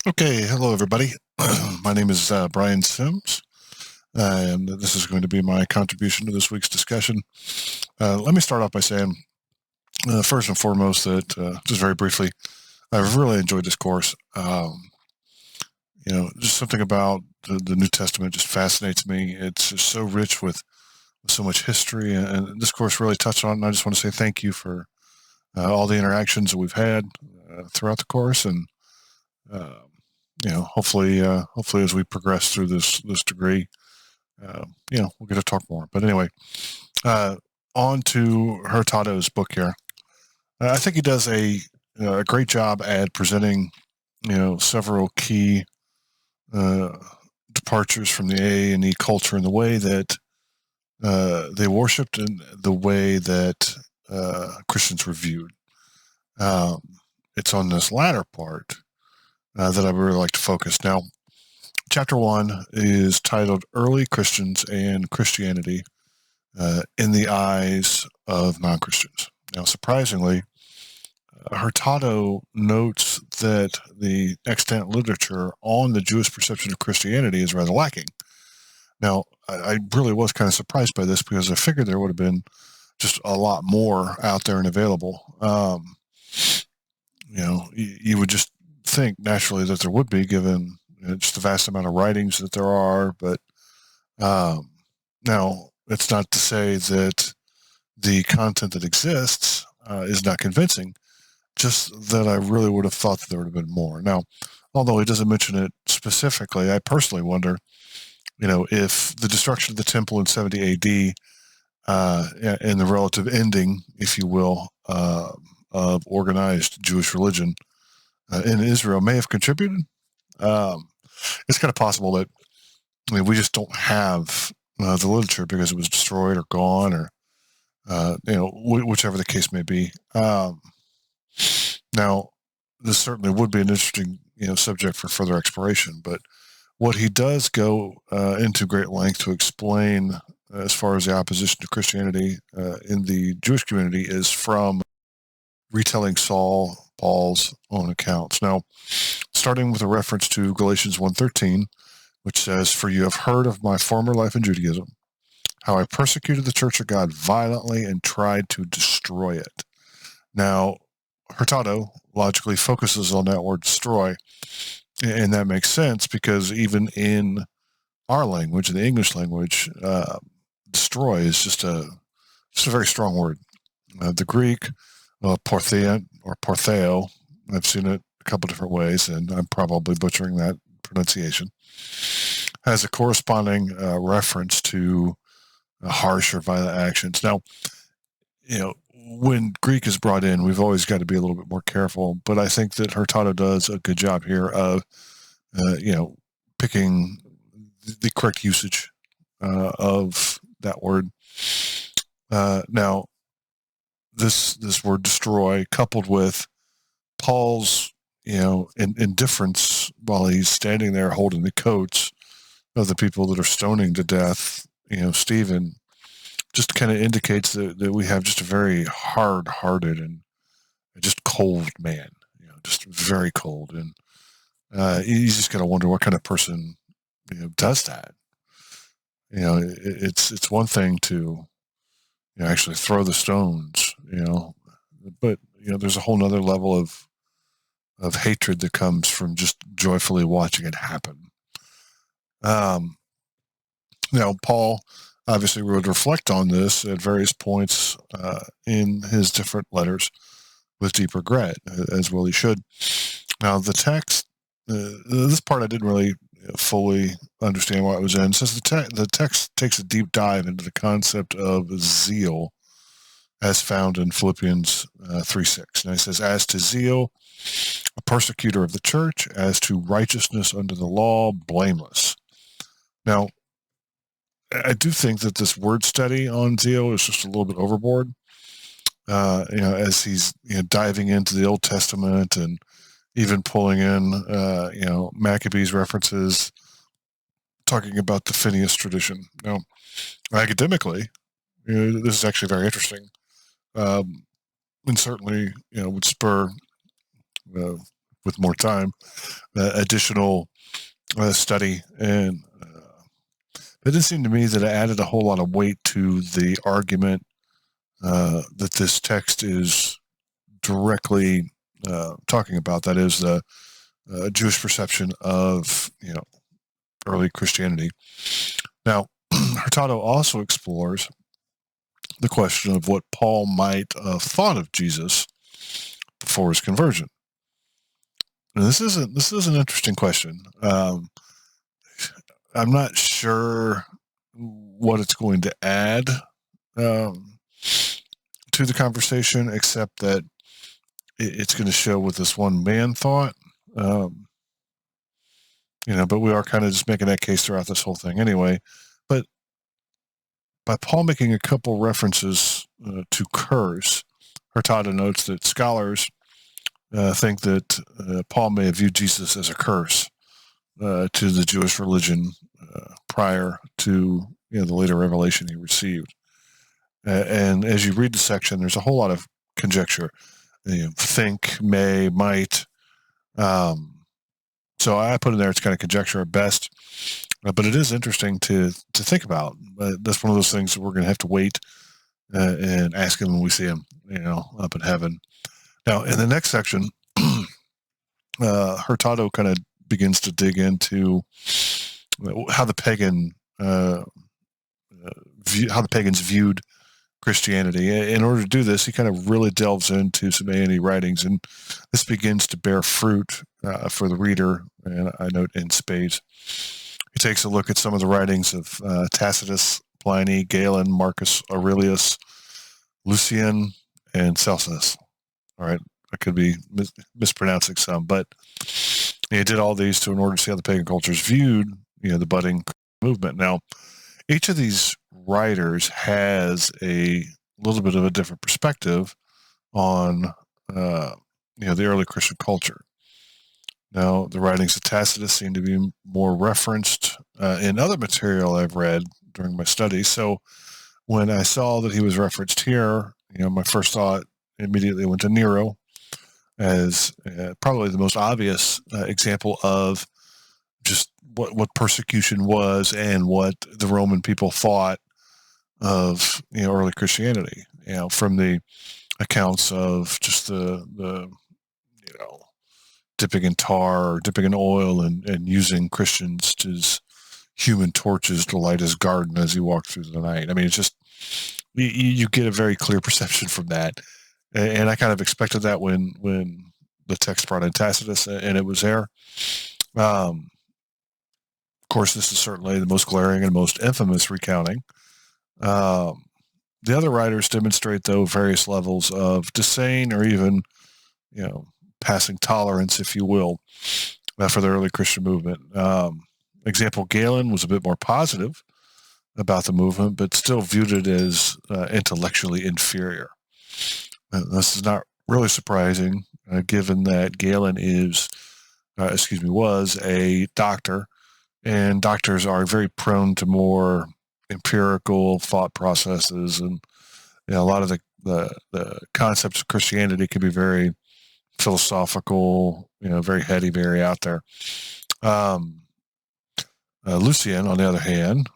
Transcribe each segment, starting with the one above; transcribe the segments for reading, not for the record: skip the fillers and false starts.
Okay, hello everybody. My name is Brian Sims, and this is going to be my contribution to this week's discussion. Let me start off by saying, first and foremost, that just very briefly, I've really enjoyed this course. Just something about the New Testament just fascinates me. It's just so rich with so much history, and this course really touched on it. And I just want to say thank you for all the interactions that we've had throughout the course, and uh, hopefully as we progress through this degree, we'll get to talk more. But anyway, uh, on to Hurtado's book here. I think he does a great job at presenting, several key uh, departures from the A and E culture in the way that they worshipped and the way that Christians were viewed. Um, it's on this latter part that I would really like to focus. Now, chapter 1 is titled Early Christians and Christianity in the Eyes of Non-Christians. Now, surprisingly, Hurtado notes that the extant literature on the Jewish perception of Christianity is rather lacking. Now, I really was kind of surprised by this because I figured there would have been just a lot more out there and available. You would just think naturally that there would be, given just the vast amount of writings that there are. But now, it's not to say that the content that exists is not convincing, just that I really would have thought that there would have been more. Now, although he doesn't mention it specifically, I personally wonder, if the destruction of the temple in 70 AD and the relative ending, if you will, of organized Jewish religion in Israel may have contributed. Um, it's kind of possible that we just don't have the literature because it was destroyed or gone, or whichever the case may be. Now, this certainly would be an interesting subject for further exploration, but what he does go into great length to explain as far as the opposition to Christianity in the Jewish community is from retelling Paul's own accounts. Now, starting with a reference to Galatians 1:13, which says, "For you have heard of my former life in Judaism, how I persecuted the church of God violently and tried to destroy it." Now, Hurtado logically focuses on that word destroy, and that makes sense because even in our language, in the English language, destroy is just a very strong word. The Greek, porthea or portheo, I've seen it a couple different ways, and I'm probably butchering that pronunciation, has a corresponding reference to harsh or violent actions. Now, when Greek is brought in, we've always got to be a little bit more careful, but I think that Hurtado does a good job here of, picking the correct usage of that word. Now, this word destroy, coupled with Paul's, indifference while he's standing there holding the coats of the people that are stoning to death, Stephen, just kind of indicates that we have just a very hard-hearted and just cold man, just very cold. And you just got to wonder what kind of person, does that. It's one thing to actually throw the stones, but there's a whole nother level of hatred that comes from just joyfully watching it happen. Paul obviously would reflect on this at various points in his different letters with deep regret, as well he should. Now, the text, this part I didn't really fully understand why it was in. It says the text takes a deep dive into the concept of zeal as found in Philippians 3:6. And he says, "As to zeal, a persecutor of the church; as to righteousness under the law, blameless." Now, I do think that this word study on zeal is just a little bit overboard. As he's diving into the Old Testament and even pulling in Maccabees references, talking about the Phineas tradition. Now, academically, this is actually very interesting, and certainly would spur with more time, additional study, and it didn't seem to me that it added a whole lot of weight to the argument that this text is directly talking about. That is the Jewish perception of early Christianity. Now, Hurtado also explores the question of what Paul might have thought of Jesus before his conversion. Now, this is an interesting question. I'm not sure what it's going to add to the conversation, except that it's going to show what this one man thought. But we are kind of just making that case throughout this whole thing anyway. But by Paul making a couple references to curse, Hurtado notes that scholars think that Paul may have viewed Jesus as a curse to the Jewish religion prior to the later revelation he received. And as you read the section, there's a whole lot of conjecture. Think, may, might. So I put in there, it's kind of conjecture at best, but it is interesting to think about. That's one of those things that we're going to have to wait and ask him when we see him, up in heaven. Now, in the next section, Hurtado kind of begins to dig into how the pagans viewed Christianity. In order to do this, he kind of really delves into some A&E writings, and this begins to bear fruit for the reader, and I note in spades. He takes a look at some of the writings of Tacitus, Pliny, Galen, Marcus Aurelius, Lucian, and Celsus. All right, I could be mispronouncing some, but he did all these in order to see how the pagan cultures viewed the budding movement. Now, each of these writers has a little bit of a different perspective on the early Christian culture. Now, the writings of Tacitus seem to be more referenced in other material I've read during my studies. So when I saw that he was referenced here, my first thought immediately went to Nero as probably the most obvious example of just what persecution was and what the Roman people thought of early Christianity. From the accounts of just the dipping in tar or dipping in oil and using Christians as human torches to light his garden as he walked through the night. I mean, it's just you get a very clear perception from that, and I kind of expected that when the text brought in Tacitus and it was there. Of course, this is certainly the most glaring and most infamous recounting. The other writers demonstrate, though, various levels of disdain or even, passing tolerance, if you will, for the early Christian movement. Example, Galen was a bit more positive about the movement, but still viewed it as intellectually inferior. This is not really surprising, given that Galen was a doctor, and doctors are very prone to more empirical thought processes, and a lot of the concepts of Christianity can be very philosophical, very heady, very out there. Lucian, on the other hand,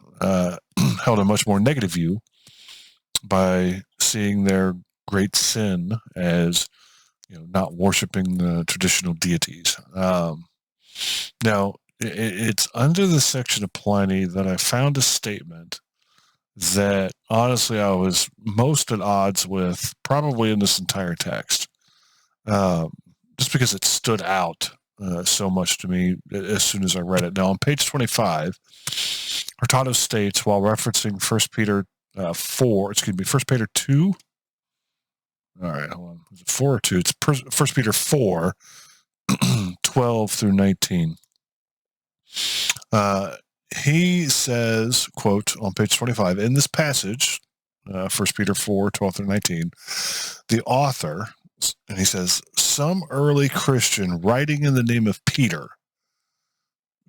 held a much more negative view by seeing their great sin as not worshiping the traditional deities. Now, it's under the section of Pliny that I found a statement that honestly I was most at odds with probably in this entire text, just because it stood out so much to me as soon as I read it. Now, on page 25, Hurtado states, while referencing 1 Peter 2. All right, hold on. Is it 4 or 2? It's 1 Peter 4, 12 through 19. He says, quote, on page 25, in this passage, 1 Peter 4, 12 through 19, the author, and he says, some early Christian writing in the name of Peter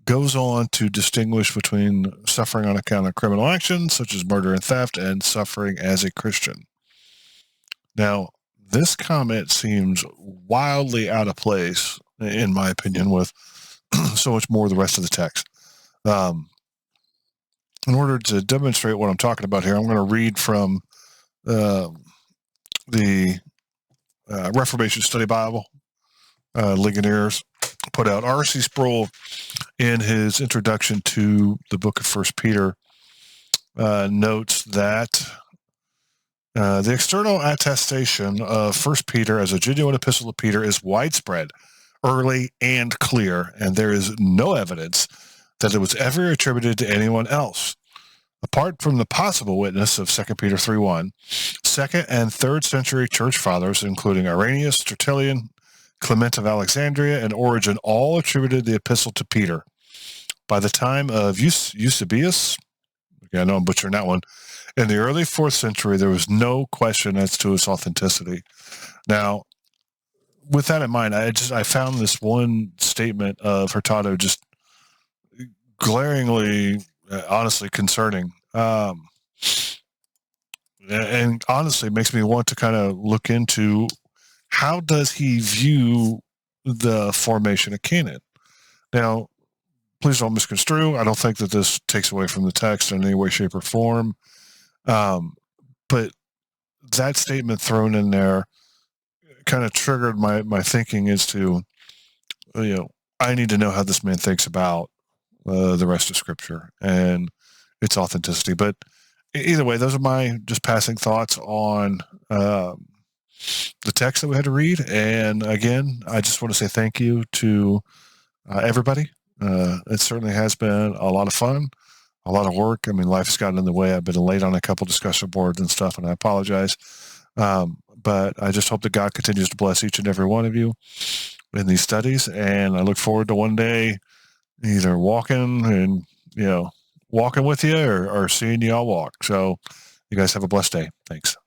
goes on to distinguish between suffering on account of criminal actions, such as murder and theft, and suffering as a Christian. Now, this comment seems wildly out of place in my opinion, with so much more of the rest of the text. In order to demonstrate what I'm talking about here, I'm going to read from the Reformation Study Bible. Ligoniers put out. R.C. Sproul, in his introduction to the book of First Peter, notes that the external attestation of First Peter as a genuine epistle of Peter is widespread, early, and clear, and there is no evidence that it was ever attributed to anyone else. Apart from the possible witness of 2 Peter 3:1, 2nd and 3rd century church fathers, including Irenaeus, Tertullian, Clement of Alexandria, and Origen, all attributed the epistle to Peter. By the time of Eusebius, I know I'm butchering that one, in the early 4th century, there was no question as to its authenticity. Now, with that in mind, I found this one statement of Hurtado just glaringly, honestly concerning, and honestly makes me want to kind of look into how does he view the formation of canon. Now, please don't misconstrue. I don't think that this takes away from the text in any way, shape, or form. But that statement thrown in there kind of triggered my thinking as to, I need to know how this man thinks about the rest of Scripture and its authenticity. But either way, those are my just passing thoughts on the text that we had to read. And again, I just want to say thank you to everybody. It certainly has been a lot of fun, a lot of work. I mean, life has gotten in the way. I've been late on a couple discussion boards and stuff, and I apologize. But I just hope that God continues to bless each and every one of you in these studies. And I look forward to one day either walking with you or seeing you all walk. So you guys have a blessed day. Thanks.